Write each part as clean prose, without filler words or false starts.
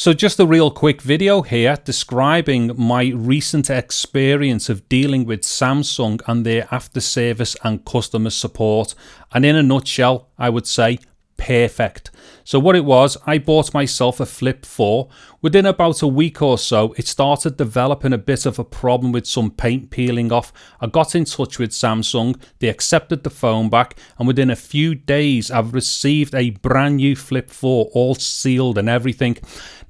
So just a real quick video here describing my recent experience of dealing with Samsung and their after service and customer support. And in a nutshell, I would say perfect. So what it was, I bought myself a Flip 4. Within about a week or so, it started developing a bit of a problem with some paint peeling off. I got in touch with Samsung, they accepted the phone back, and within a few days, I've received a brand new Flip 4, all sealed and everything.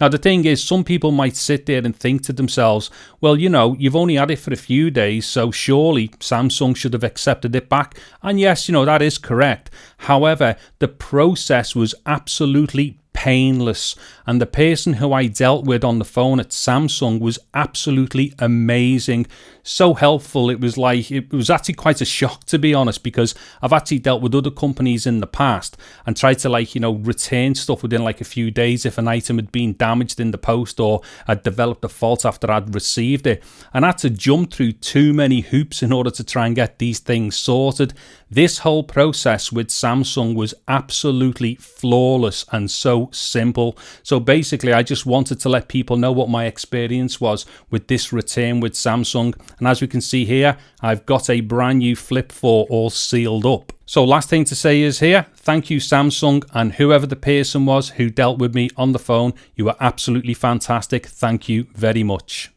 Now, the thing is, some people might sit there and think to themselves, well, you know, you've only had it for a few days, so surely Samsung should have accepted it back. And yes, you know, that is correct. However, the process was absolutely painless, and the person who I dealt with on the phone at Samsung was absolutely amazing, so helpful. It was actually quite a shock, to be honest, because I've actually dealt with other companies in the past and tried to return stuff within a few days if an item had been damaged in the post or had developed a fault after I'd received it, and I had to jump through too many hoops in order to try and get these things sorted. This whole process with Samsung was absolutely flawless and so simple. So basically, I just wanted to let people know what my experience was with this return with Samsung. And as we can see here, I've got a brand new Flip 4 all sealed up. So last thing to say is here, thank you Samsung, and whoever the person was who dealt with me on the phone, you were absolutely fantastic. Thank you very much.